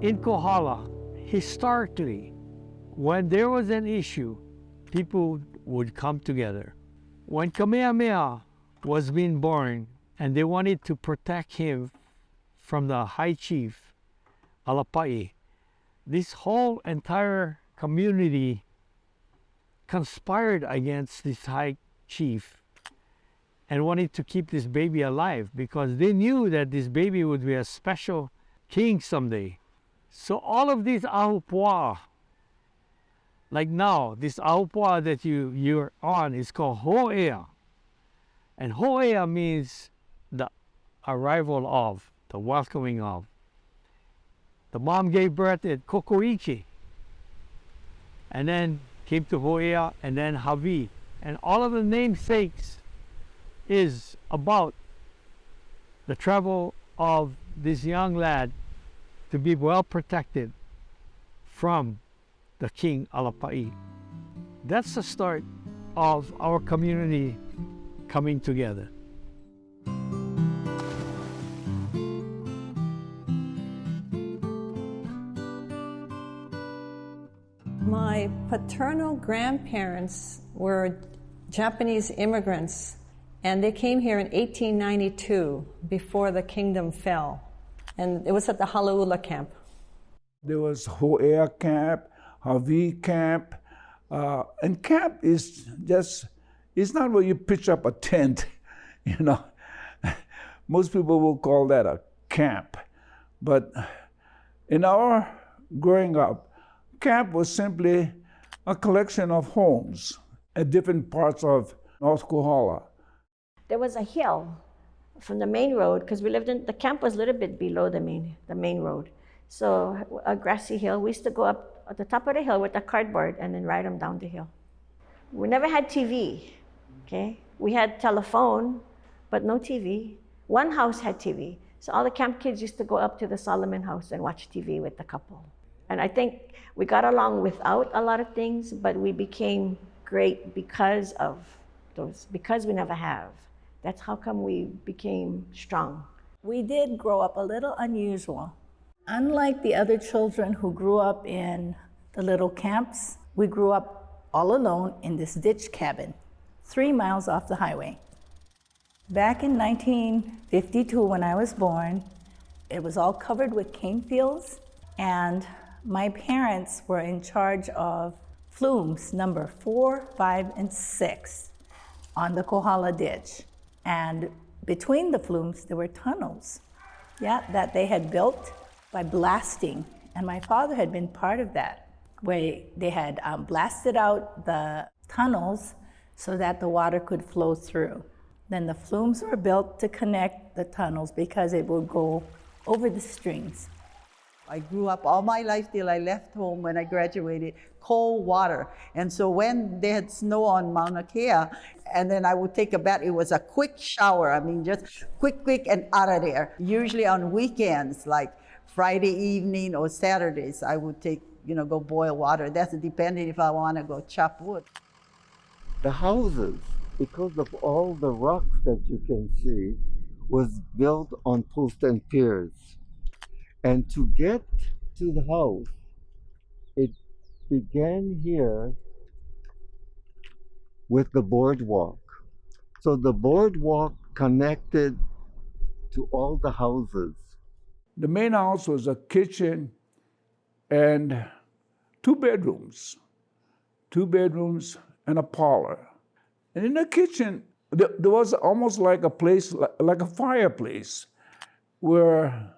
In Kohala, historically, when there was an issue, people would come together. When Kamehameha was being born and they wanted to protect him from the high chief, Alapai, this whole entire community conspired against this high chief and wanted to keep this baby alive because they knew that this baby would be a special king someday. So all of these ahupua'a, like now, this ahupua'a that you're on is called ho'ea. And ho'ea means the arrival of, the welcoming of. The mom gave birth at Kokoichi, and then came to ho'ea, and then havi. And all of the namesakes is about the travel of this young lad to be well protected from the king Alapai. That's the start of our community coming together. My paternal grandparents were Japanese immigrants, and they came here in 1892 before the kingdom fell. And it was at the Halaula camp. There was Ho'ea camp, Hawi camp, and camp is just, it's not where you pitch up a tent, you know. Most people will call that a camp. But in our growing up, camp was simply a collection of homes at different parts of North Kohala. There was a hill from the main road, because we lived in, the camp was a little bit below the main road. So a grassy hill, we used to go up at the top of the hill with a cardboard and then ride them down the hill. We never had TV, okay? We had telephone, but no TV. One house had TV. So all the camp kids used to go up to the Solomon house and watch TV with the couple. And I think we got along without a lot of things, but we became great because of those, because we never have. That's how come we became strong. We did grow up a little unusual. Unlike the other children who grew up in the little camps, we grew up all alone in this ditch cabin, 3 miles off the highway. Back in 1952, when I was born, it was all covered with cane fields, and my parents were in charge of flumes number 4, 5, and 6 on the Kohala ditch. And between the flumes, there were tunnels, that they had built by blasting. And my father had been part of that, where they had blasted out the tunnels so that the water could flow through. Then the flumes were built to connect the tunnels because it would go over the streams. I grew up all my life till I left home when I graduated, cold water. And so when they had snow on Mauna Kea, and then I would take a bath, it was a quick shower. I mean, just quick, and out of there. Usually on weekends, like Friday evening or Saturdays, I would take, go boil water. That's depending if I want to go chop wood. The houses, because of all the rocks that you can see, was built on posts and piers. And to get to the house, it began here with the boardwalk. So the boardwalk connected to all the houses. The main house was a kitchen and 2 bedrooms. 2 bedrooms and a parlor. And in the kitchen, there was almost like a place, like a fireplace, where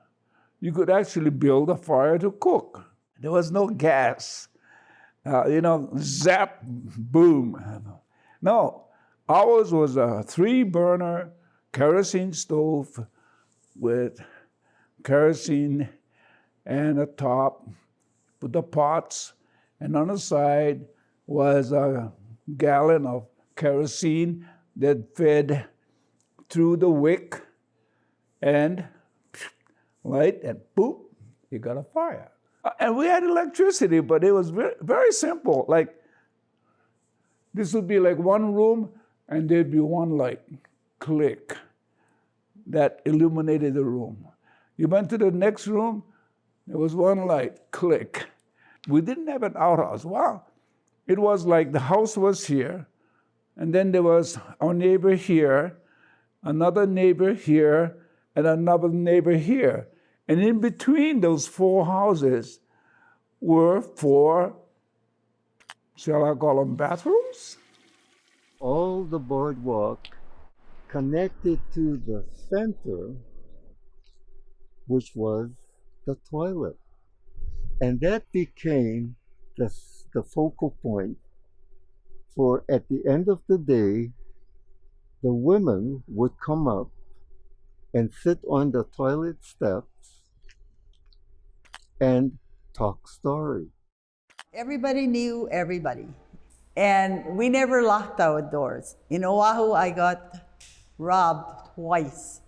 you could actually build a fire to cook. There was no gas, zap, boom. No, ours was a 3-burner kerosene stove with kerosene and a top, put the pots, and on the side was a gallon of kerosene that fed through the wick and light, and boop, you got a fire. And we had electricity, but it was very, very simple. Like, this would be like one room, and there'd be one light, click, that illuminated the room. You went to the next room, There was one light, click. We didn't have an outhouse. Wow. It was like the house was here, and then there was our neighbor here, another neighbor here, and another neighbor here. And in between those four houses were four, shall I call them bathrooms? All the boardwalk connected to the center, which was the toilet. And that became the focal point for, at the end of the day, the women would come up and sit on the toilet steps and talk story. Everybody knew everybody. And we never locked our doors. In Oahu, I got robbed twice.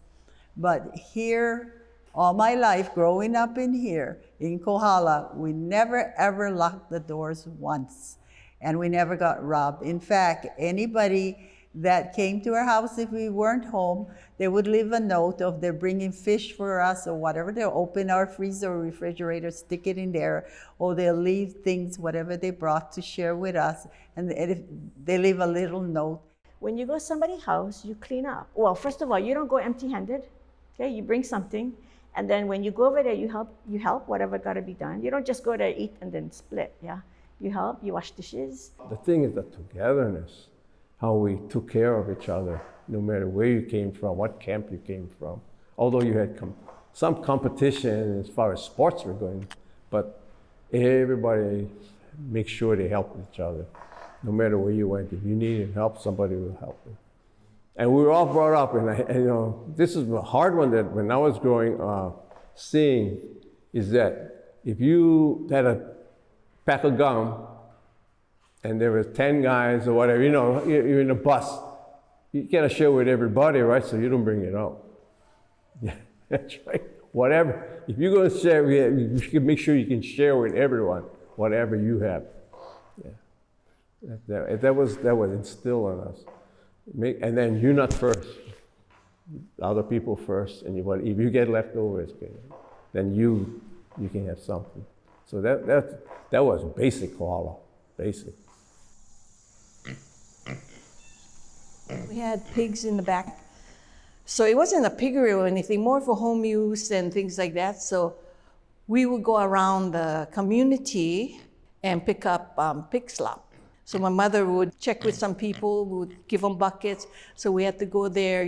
But here, all my life, growing up in here, in Kohala, we never ever locked the doors once. And we never got robbed. In fact, anybody that came to our house, if we weren't home, they would leave a note of they're bringing fish for us or whatever. They'll open our freezer or refrigerator, stick it in there, or they'll leave things, whatever they brought, to share with us. And if they leave a little note. When you go to somebody's house, you clean up. Well, first of all, you don't go empty-handed. Okay, you bring something. And then when you go over there, you help whatever got to be done. You don't just go there, eat, and then split, yeah? You help, you wash dishes. The thing is the togetherness, how we took care of each other, no matter where you came from, what camp you came from. Although you had some competition as far as sports were going, but everybody makes sure they help each other. No matter where you went, if you needed help, somebody will help you. And we were all brought up, and this is a hard one that when I was growing, seeing is that if you had a pack of gum and there were 10 guys or whatever, you're in a bus, you gotta share with everybody, right? So you don't bring it out. Yeah, that's right. Whatever. If you're gonna share, you should make sure you can share with everyone, whatever you have. Yeah. That was instilled on us. And then you're not first. Other people first, and if you get leftovers, okay, then you can have something. So that was basic Kohala, basic. We had pigs in the back. So it wasn't a piggery or anything, more for home use and things like that. So we would go around the community and pick up pig slop. So my mother would check with some people, would give them buckets. So we had to go there,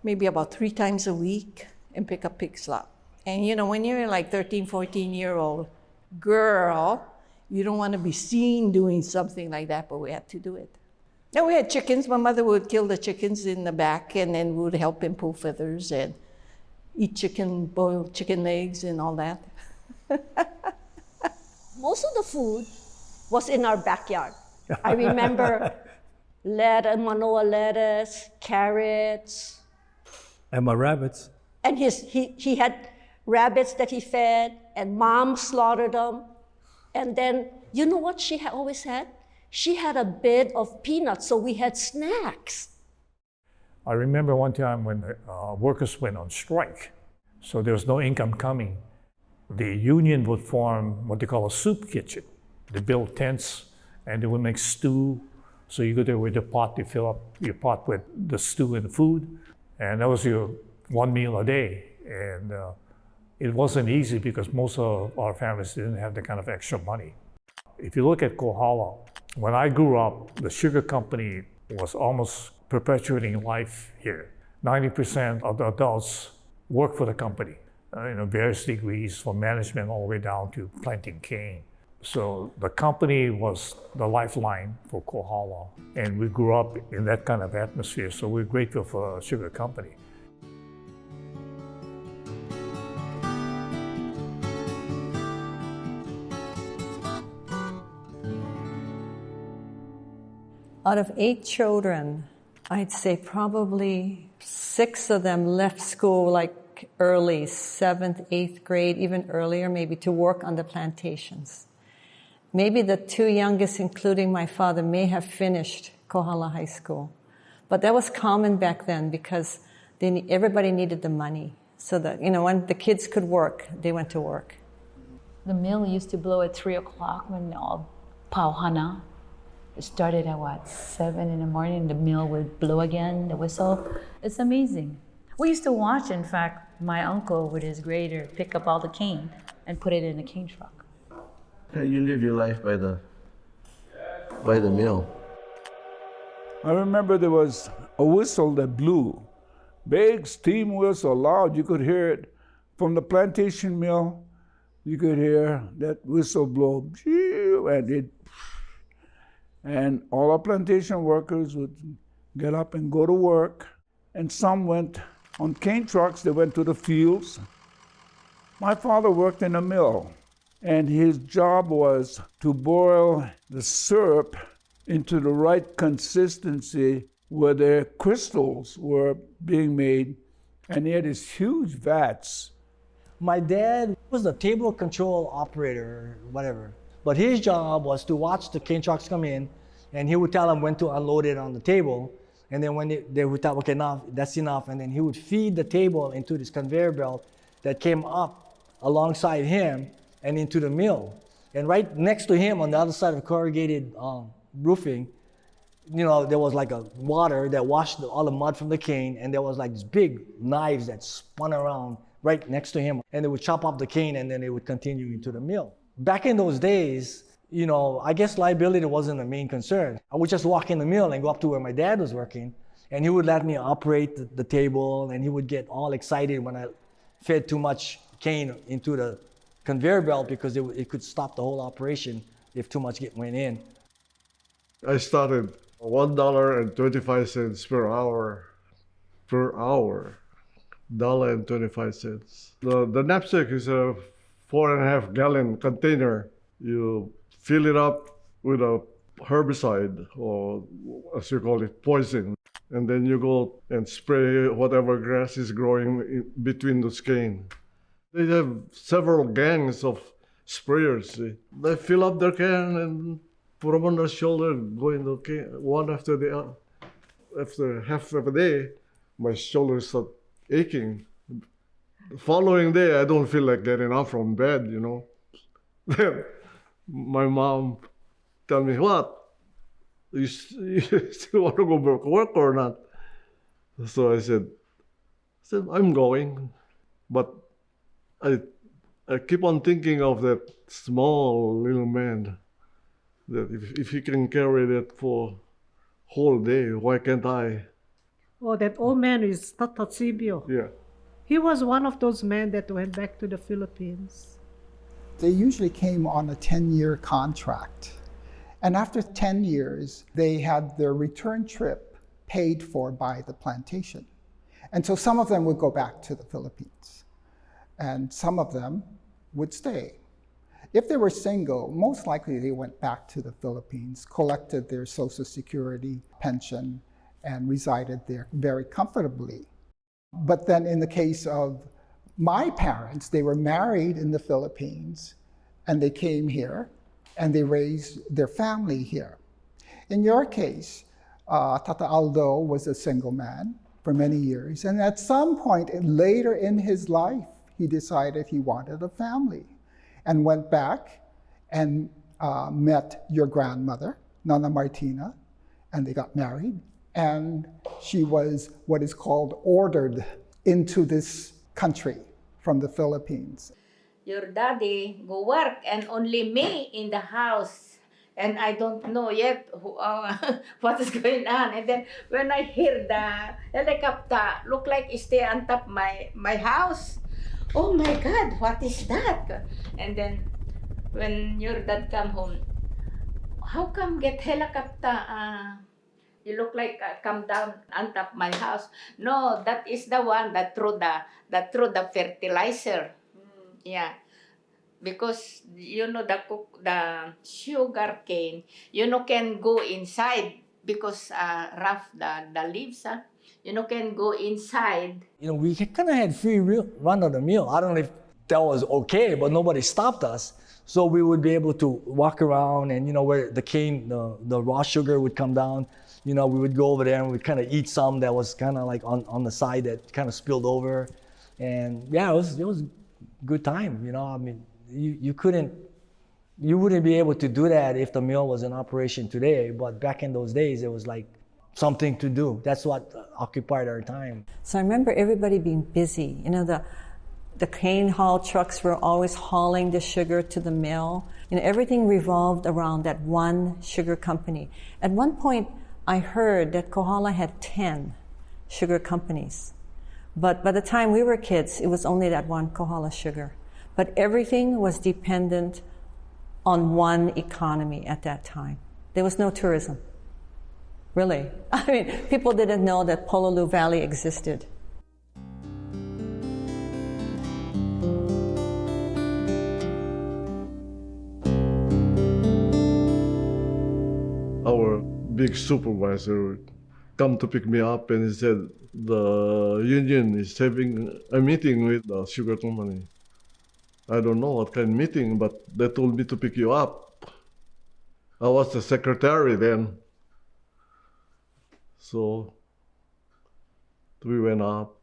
maybe about 3 times a week and pick up pig slop. And when you're like 13, 14-year-old girl, you don't want to be seen doing something like that, but we had to do it. Then we had chickens. My mother would kill the chickens in the back, and then we would help him pull feathers and eat chicken, boiled chicken legs and all that. Most of the food was in our backyard. I remember Manoa lettuce, carrots. And my rabbits. And he had rabbits that he fed, and Mom slaughtered them. And then, you know what she always had? She had a bed of peanuts, so we had snacks. I remember one time when the workers went on strike, so there was no income coming. The union would form what they call a soup kitchen. They build tents and they would make stew. So you go there with the pot, you fill up your pot with the stew and the food. And that was your one meal a day. And it wasn't easy because most of our families didn't have the kind of extra money. If you look at Kohala, when I grew up, the sugar company was almost perpetuating life here. 90% of the adults worked for the company, various degrees from management all the way down to planting cane. So the company was the lifeline for Kohala, and we grew up in that kind of atmosphere, so we're grateful for the sugar company. Out of 8 children, I'd say probably 6 of them left school like early, 7th, 8th grade, even earlier, maybe to work on the plantations. Maybe the 2 youngest, including my father, may have finished Kohala High School. But that was common back then because everybody needed the money. so that, when the kids could work, they went to work. The mill used to blow at 3 o'clock when all pauhana. It started at 7 in the morning, the mill would blow again, the whistle. It's amazing. We used to watch, in fact, my uncle with his grader pick up all the cane and put it in a cane truck. You live your life by the mill. I remember there was a whistle that blew. Big steam whistle, loud. You could hear it from the plantation mill. You could hear that whistle blow, and all our plantation workers would get up and go to work. And some went on cane trucks. They went to the fields. My father worked in a mill, and his job was to boil the syrup into the right consistency where the crystals were being made, and he had these huge vats. My dad was the table control operator, whatever, but his job was to watch the cane trucks come in, and he would tell them when to unload it on the table, and then when they would tell, okay, now that's enough, and then he would feed the table into this conveyor belt that came up alongside him and into the mill. And right next to him on the other side of corrugated roofing, there was like a water that washed all the mud from the cane, and there was like these big knives that spun around right next to him, and they would chop off the cane, and then they would continue into the mill. Back in those days, I guess liability wasn't the main concern. I would just walk in the mill and go up to where my dad was working, and he would let me operate the table, and he would get all excited when I fed too much cane into the conveyor belt because it could stop the whole operation if too much went in. I started $1.25 per hour. $1.25. The knapsack is a 4.5 gallon container. You fill it up with a herbicide, or as you call it, poison. And then you go and spray whatever grass is growing in between those cane. They have several gangs of sprayers. See. They fill up their can and put them on their shoulder, go in the cane, one after the other. After half of a day, my shoulders start aching. The following day, I don't feel like getting up from bed, Then my mom tell me, what? You still want to go back to work or not? So I said, I'm going. But I keep on thinking of that small little man, that if he can carry that for whole day, why can't I? Oh, that old man is Tatatsibio. Yeah. He was one of those men that went back to the Philippines. They usually came on a 10-year contract. And after 10 years, they had their return trip paid for by the plantation. And so some of them would go back to the Philippines, and some of them would stay. If they were single, most likely they went back to the Philippines, collected their Social Security pension, and resided there very comfortably. But then in the case of my parents, they were married in the Philippines, and they came here, and they raised their family here. In your case, Tata Aldo was a single man for many years, and at some point later in his life, he decided he wanted a family and went back and met your grandmother, Nana Martina, and they got married. And she was what is called ordered into this country from the Philippines. Your daddy go work and only me in the house. And I don't know yet what is going on. And then when I hear the helicopter, look like it stay on top my house. Oh my God, what is that? And then when your dad come home, how come get helicopter? You look like come down on top my house. No, that is the one that threw the fertilizer. Yeah. Because the sugar cane, can go inside because rough the leaves. Can go inside. We kind of had free run of the mill. I don't know if that was okay, but nobody stopped us. So we would be able to walk around, and where the cane, the raw sugar would come down, we would go over there and we'd kind of eat some that was kind of like on the side that kind of spilled over. And yeah, it was good time, you know. I mean, you wouldn't be able to do that if the mill was in operation today, but back in those days, it was like something to do. That's what occupied our time. So I remember everybody being busy. You know, the cane haul trucks were always hauling the sugar to the mill. You know, everything revolved around that one sugar company. At one point, I heard that Kohala had 10 sugar companies. But by the time we were kids, it was only that one Kohala Sugar. But everything was dependent on one economy at that time. There was no tourism. Really. I mean, people didn't know that Pololu Valley existed. Our big supervisor come to pick me up and he said, the union is having a meeting with the sugar company. I don't know what kind of meeting, but they told me to pick you up. I was the secretary then. So we went up.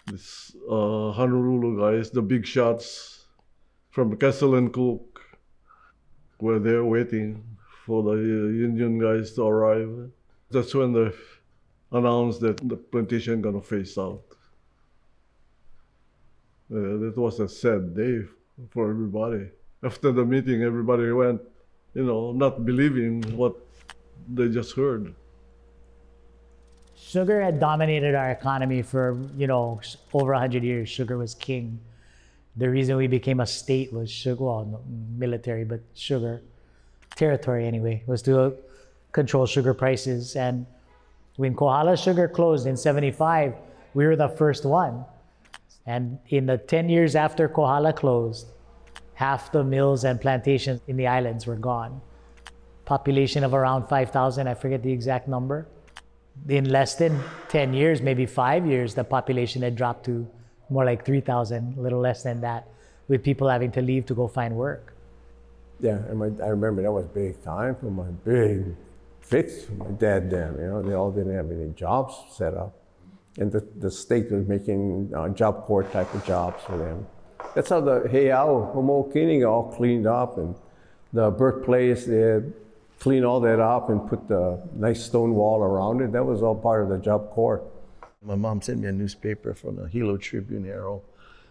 This Honolulu guys, the big shots from Castle and Cook, were there waiting for the union guys to arrive. That's when they announced that the plantation gonna phase out. That was a sad day for everybody. After the meeting, everybody went, you know, not believing what they just heard. Sugar had dominated our economy for, you know, over 100 years. Sugar was king. The reason we became a state was sugar, well, no, military, but sugar, territory anyway, was to control sugar prices. And when Kohala Sugar closed in 75, we were the first one. And in the 10 years after Kohala closed, half the mills and plantations in the islands were gone. Population of around 5,000, I forget the exact number. In less than 10 years, maybe 5 years, the population had dropped to more like 3,000, a little less than that, with people having to leave to go find work. Yeah, and I remember that was big time for my big fix for my dad then. You know, they all didn't have any jobs set up. And the state was making Job Corps type of jobs for them. That's how the Heiau, Homo'okini all cleaned up, and the birthplace, they had cleaned all that up and put the nice stone wall around it. That was all part of the Job Corps. My mom sent me a newspaper from the Hilo Tribune Arrow,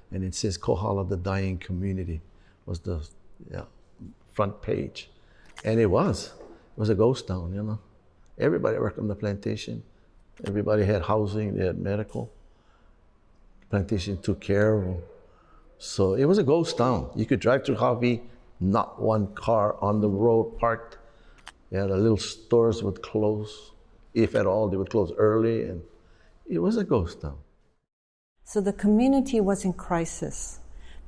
and it says Kohala, the dying community, was the front page. And it was a ghost town, you know. Everybody worked on the plantation. Everybody had housing, they had medical. Plantation took care of them. So it was a ghost town. You could drive through Harvey, not one car on the road parked. They had little stores would close. If at all, they would close early, and it was a ghost town. So the community was in crisis.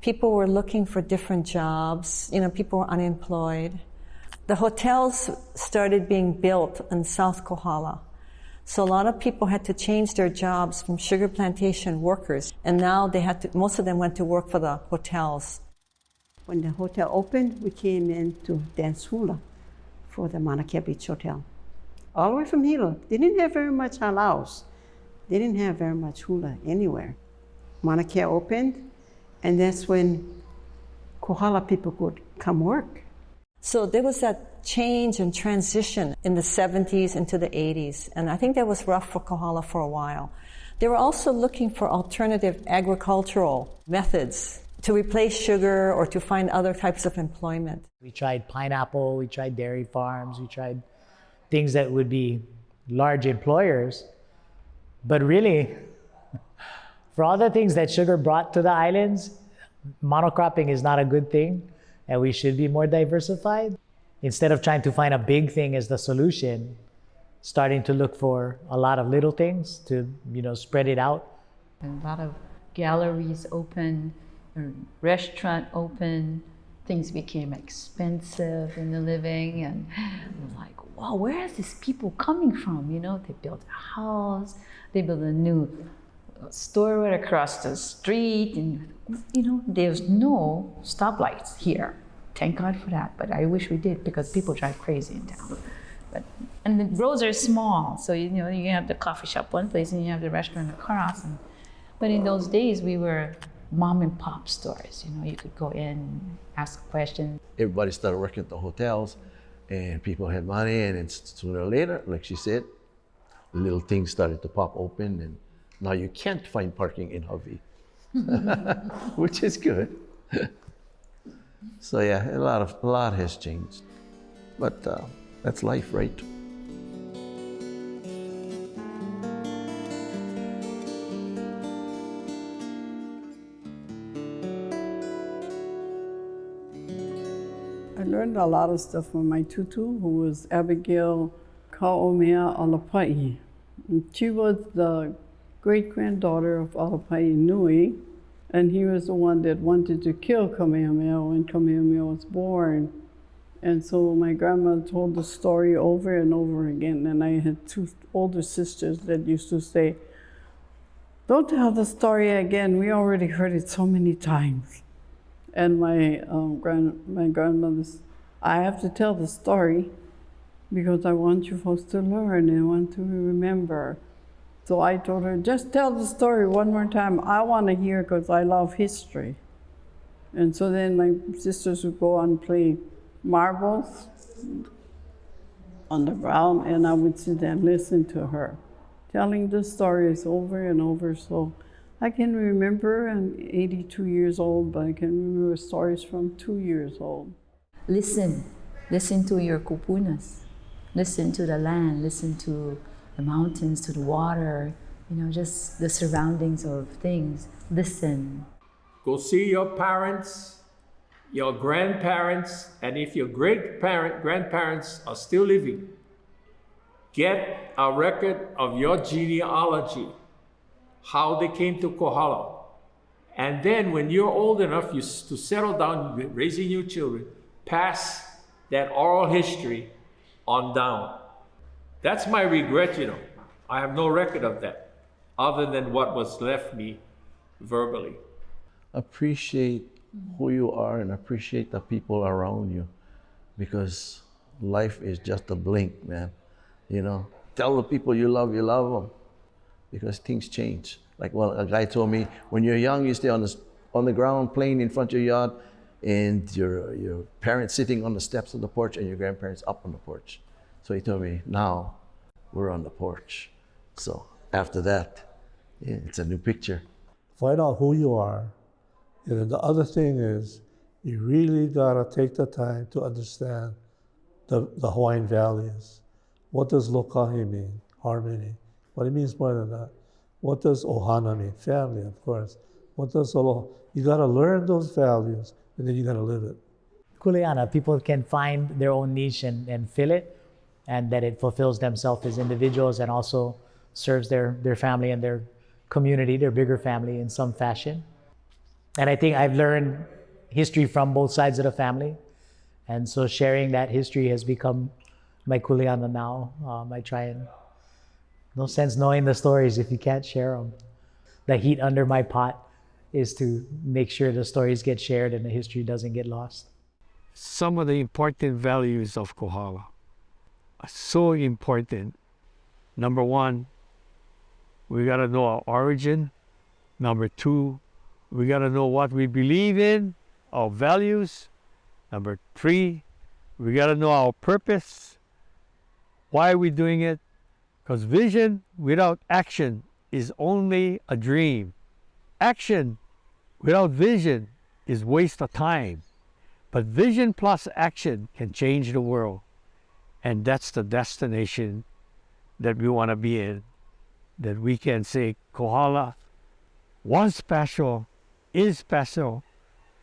People were looking for different jobs. You know, people were unemployed. The hotels started being built in South Kohala. So a lot of people had to change their jobs from sugar plantation workers, and now they had to, most of them went to work for the hotels. When the hotel opened, we came in to dance hula for the Mauna Kea Beach Hotel. All the way from Hilo. They didn't have very much halaus. They didn't have very much hula anywhere. Mauna Kea opened, and that's when Kohala people could come work. So there was that change and transition in the 70s into the 80s, and I think that was rough for Kohala for a while. They were also looking for alternative agricultural methods to replace sugar or to find other types of employment. We tried pineapple, we tried dairy farms, we tried things that would be large employers, but really, for all the things that sugar brought to the islands, monocropping is not a good thing, and we should be more diversified. Instead of trying to find a big thing as the solution, starting to look for a lot of little things to, you know, spread it out. A lot of galleries open, restaurant open, things became expensive in the living, and we're like, wow, where is these people coming from? You know, they built a house, they built a new store right across the street, and you know, there's no stoplights here. Thank God for that, but I wish we did, because people drive crazy in town. And the roads are small, so you know, you have the coffee shop one place and you have the restaurant across, and But in those days, we were mom and pop stores. You know, you could go in, ask questions. Everybody started working at the hotels, and people had money, and then sooner or later, like she said, little things started to pop open, and now you can't find parking in Hovey, which is good. So yeah, a lot has changed, but that's life, right? I learned a lot of stuff from my tutu, who was Abigail Kaomea Alapai. And she was the great-granddaughter of Alapai Nui, and he was the one that wanted to kill Kamehameha when Kamehameha was born. And so my grandmother told the story over and over again, and I had two older sisters that used to say, "Don't tell the story again, we already heard it so many times." And my grandmother's, "I have to tell the story because I want you folks to learn and want to remember." So I told her, "Just tell the story one more time. I want to hear because I love history." And so then my sisters would go and play marbles on the ground, and I would sit there and listen to her, telling the stories over and over. So I can remember, I'm 82 years old, but I can remember stories from 2 years old. Listen to your kupunas. Listen to the land, listen to the mountains, to the water, you know, just the surroundings of things. Listen. Go see your parents, your grandparents, and if your grandparents are still living, get a record of your genealogy, how they came to Kohala. And then when you're old enough to settle down, raising your children, pass that oral history on down. That's my regret, you know. I have no record of that, other than what was left me verbally. Appreciate who you are and appreciate the people around you, because life is just a blink, man. You know, tell the people you love them, because things change. Like, well, a guy told me, when you're young, you stay on the ground playing in front of your yard, and your parents sitting on the steps of the porch and your grandparents up on the porch. So he told me, now we're on the porch. So after that, yeah, it's a new picture. Find out who you are. And then the other thing is, you really gotta take the time to understand the Hawaiian values. What does lokahi mean? Harmony. But it means more than that. What does ohana mean? Family, of course. What does aloha? You gotta learn those values, and then you gotta live it. Kuleana, people can find their own niche and fill it, and that it fulfills themselves as individuals and also serves their family and their community, their bigger family in some fashion. And I think I've learned history from both sides of the family. And so sharing that history has become my kuleana now. I try and, no sense knowing the stories if you can't share them. The heat under my pot is to make sure the stories get shared and the history doesn't get lost. Some of the important values of Kohala are so important. Number one, we got to know our origin. Number two, we got to know what we believe in, our values. Number three, we got to know our purpose. Why are we doing it? Because vision without action is only a dream. Action without vision is waste of time. But vision plus action can change the world. And that's the destination that we want to be in. That we can say Kohala was special, is special,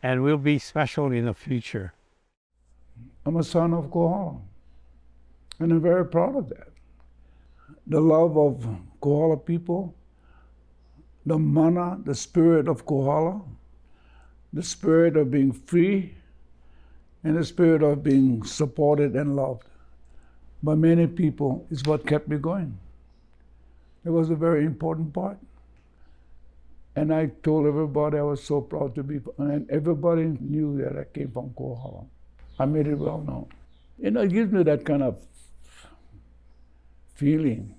and will be special in the future. I'm a son of Kohala, and I'm very proud of that. The love of Kohala people, the mana, the spirit of Kohala, the spirit of being free, and the spirit of being supported and loved by many people is what kept me going. It was a very important part. And I told everybody I was so proud to be, and everybody knew that I came from Kohala. I made it well known. You know, it gives me that kind of feeling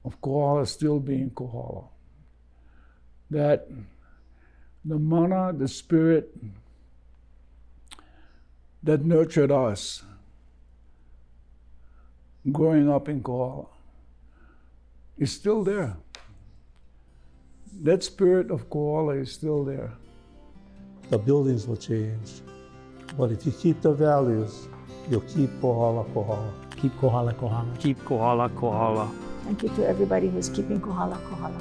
of Kohala still being Kohala. That the mana, the spirit that nurtured us growing up in Kohala is still there. That spirit of Kohala is still there. The buildings will change, but if you keep the values, you'll keep Kohala, Kohala. Keep Kohala, Kohala. Keep Kohala, Kohala. Thank you to everybody who's keeping Kohala, Kohala.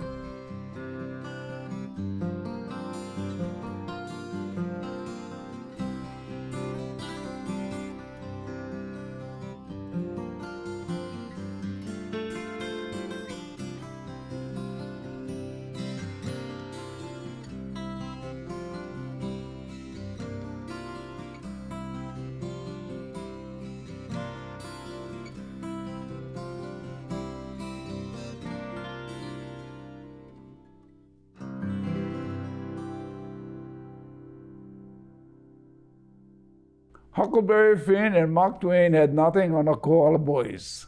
Huckleberry Finn and Mark Twain had nothing on the Kohala boys.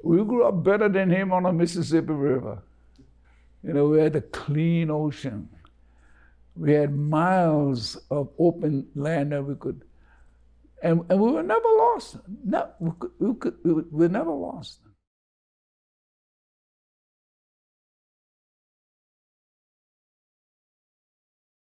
We grew up better than him on the Mississippi River. You know, we had a clean ocean. We had miles of open land that we could, and we were never lost. No, we were never lost.